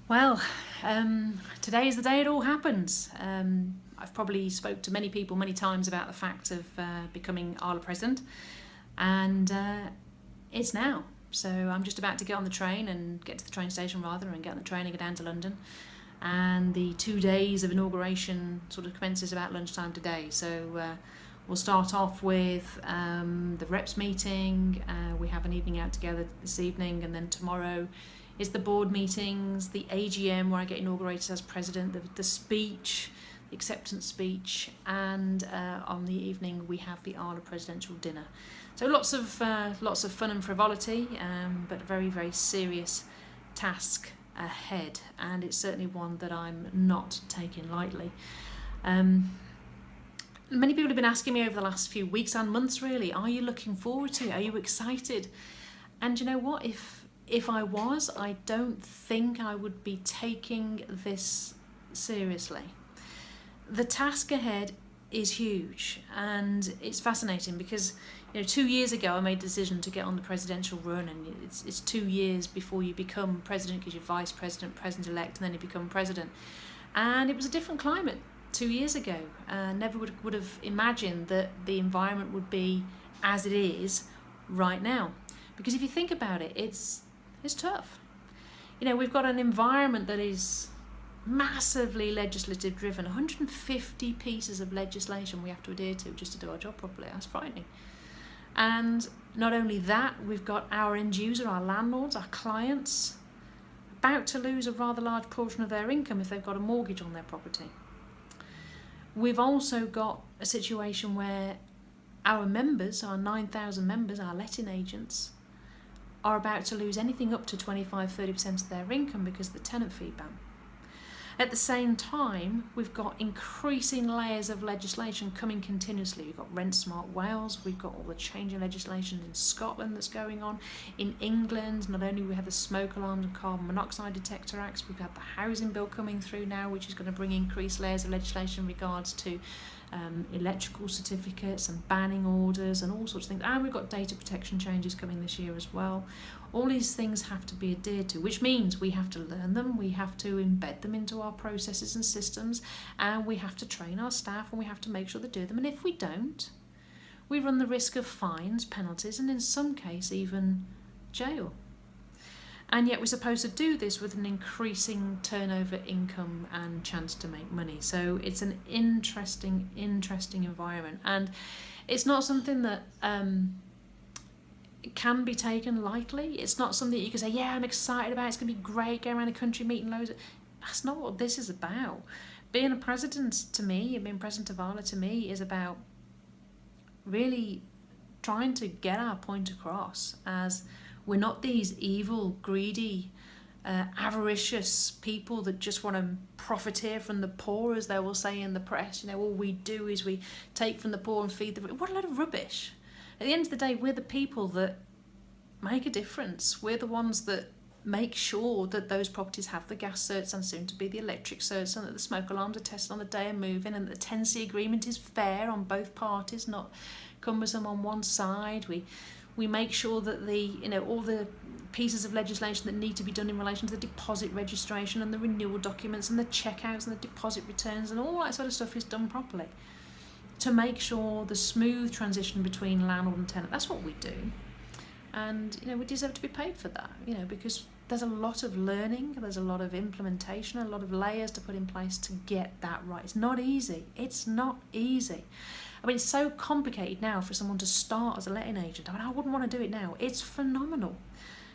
Well, today is the day it all happens. I've probably spoke to many people many times about the fact of becoming Arla president, and it's now. So I'm just about to get on the train and get to the train station and get on the train and go down to London. And the 2 days of inauguration sort of commences about lunchtime today. So we'll start off with the reps meeting. We have an evening out together this evening, and then tomorrow is the board meetings, the AGM where I get inaugurated as president, the speech, the acceptance speech, and on the evening we have the Arla presidential dinner. So lots of fun and frivolity, but a very, very serious task ahead, and it's certainly one that I'm not taking lightly. Many people have been asking me over the last few weeks and months, really, are you looking forward to it? Are you excited? And you know what, if I was, I don't think I would be taking this seriously. The task ahead is huge, and it's fascinating because 2 years ago I made the decision to get on the presidential run, and it's 2 years before you become president, because you're vice president, president-elect, and then you become president. And it was a different climate 2 years ago. Never would have imagined that the environment would be as it is right now. Because if you think about it, it's tough. We've got an environment that is massively legislative driven. 150 pieces of legislation we have to adhere to just to do our job properly. That's frightening. And not only that, we've got our end user, our landlords, our clients, about to lose a rather large portion of their income if they've got a mortgage on their property. We've also got a situation where our members, our 9,000 members, our letting agents, are about to lose anything up to 25-30% of their income because of the tenant fee ban. At the same time, we've got increasing layers of legislation coming continuously. We've got Rent Smart Wales, we've got all the changing legislation in Scotland that's going on. In England, not only we have the smoke alarms and carbon monoxide detector acts, we've got the housing bill coming through now, which is going to bring increased layers of legislation in regards to electrical certificates and banning orders and all sorts of things. And we've got data protection changes coming this year as well. All these things have to be adhered to, which means we have to learn them, we have to embed them into our processes and systems, and we have to train our staff, and we have to make sure they do them. And if we don't, we run the risk of fines, penalties, and in some case even jail. And yet we're supposed to do this with an increasing turnover income and chance to make money. So it's an interesting environment. And it's not something that can be taken lightly. It's not something that you can say, yeah, I'm excited about it. It's going to be great, going around the country meeting loads. That's not what this is about. Being a president to me, and being president of Arla to me, is about really trying to get our point across as we're not these evil, greedy, avaricious people that just want to profiteer from the poor, as they will say in the press. All we do is we take from the poor and feed the rich. What a load of rubbish. At the end of the day, we're the people that make a difference. We're the ones that make sure that those properties have the gas certs and soon to be the electric certs, and that the smoke alarms are tested on the day of moving, and that the tenancy agreement is fair on both parties, not cumbersome on one side. We make sure that all the pieces of legislation that need to be done in relation to the deposit registration and the renewal documents and the checkouts and the deposit returns and all that sort of stuff is done properly to make sure the smooth transition between landlord and tenant. That's what we do. And we deserve to be paid for that, because there's a lot of learning, there's a lot of implementation, a lot of layers to put in place to get that right. It's not easy. I mean, it's so complicated now for someone to start as a letting agent. I wouldn't want to do it now. It's phenomenal.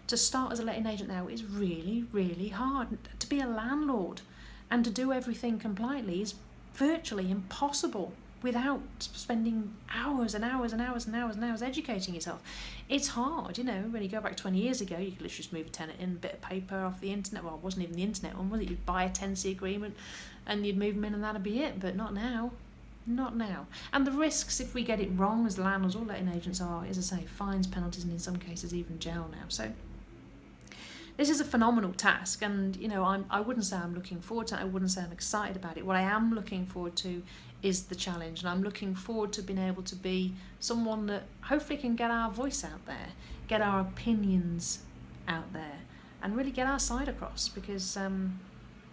To start as a letting agent now is really, really hard. To be a landlord and to do everything compliantly is virtually impossible without spending hours and hours and hours and hours and hours educating yourself. It's hard, when you go back 20 years ago, you could literally just move a tenant in, a bit of paper off the internet. Well, it wasn't even the internet one, was it? You'd buy a tenancy agreement and you'd move them in and that'd be it, but not now. Not now. And the risks, if we get it wrong as landlords or letting agents, are, as I say, fines, penalties, and in some cases even jail now. So this is a phenomenal task, and I wouldn't say I'm looking forward to it. I wouldn't say I'm excited about it. What I am looking forward to is the challenge, and I'm looking forward to being able to be someone that hopefully can get our voice out there, get our opinions out there, and really get our side across, because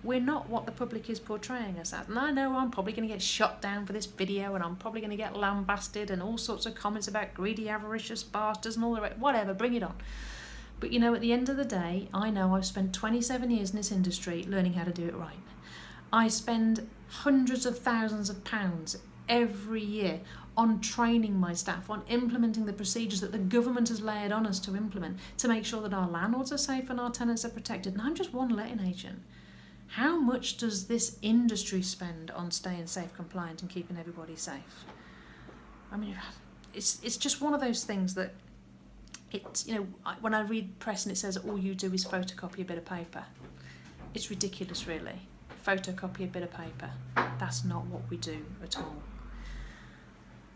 we're not what the public is portraying us as. And I know I'm probably going to get shot down for this video, and I'm probably going to get lambasted and all sorts of comments about greedy, avaricious bastards and all the rest. Whatever, bring it on. But you know, at the end of the day, I know I've spent 27 years in this industry learning how to do it right. I spend hundreds of thousands of pounds every year on training my staff, on implementing the procedures that the government has laid on us to implement to make sure that our landlords are safe and our tenants are protected. And I'm just one letting agent. How much does this industry spend on staying safe, compliant and keeping everybody safe? I mean, it's just one of those things that it's, you know, when I read press and it says all you do is photocopy a bit of paper, it's ridiculous, really. Photocopy a bit of paper. That's not what we do at all.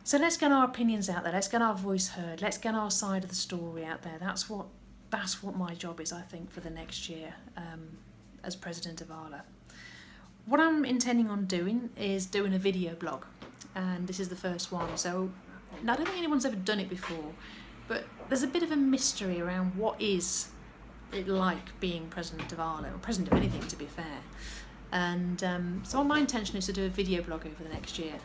So let's get our opinions out there. Let's get our voice heard. Let's get our side of the story out there. That's what my job is, I think, for the next year. As president of Arla. What I'm intending on doing is doing a video blog, and this is the first one. So I don't think anyone's ever done it before, but there's a bit of a mystery around what is it like being president of Arla, or president of anything, to be fair. And so my intention is to do a video blog over the next year,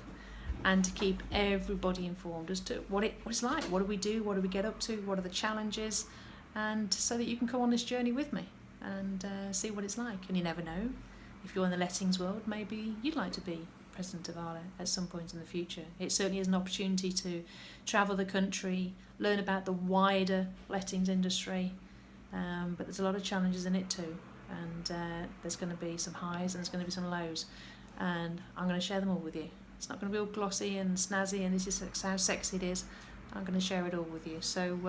and to keep everybody informed as to what it's like. What do we do? What do we get up to? What are the challenges? And so that you can come on this journey with me and see what it's like. And you never know, if you're in the lettings world, maybe you'd like to be president of Arla at some point in the future. It certainly is an opportunity to travel the country, learn about the wider lettings industry, but there's a lot of challenges in it too, and there's going to be some highs and there's going to be some lows, and I'm going to share them all with you. It's not going to be all glossy and snazzy and this is how sexy it is. I'm going to share it all with you. So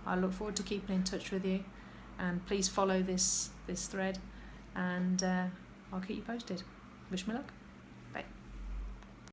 I look forward to keeping in touch with you. And please follow this thread, and I'll keep you posted. Wish me luck.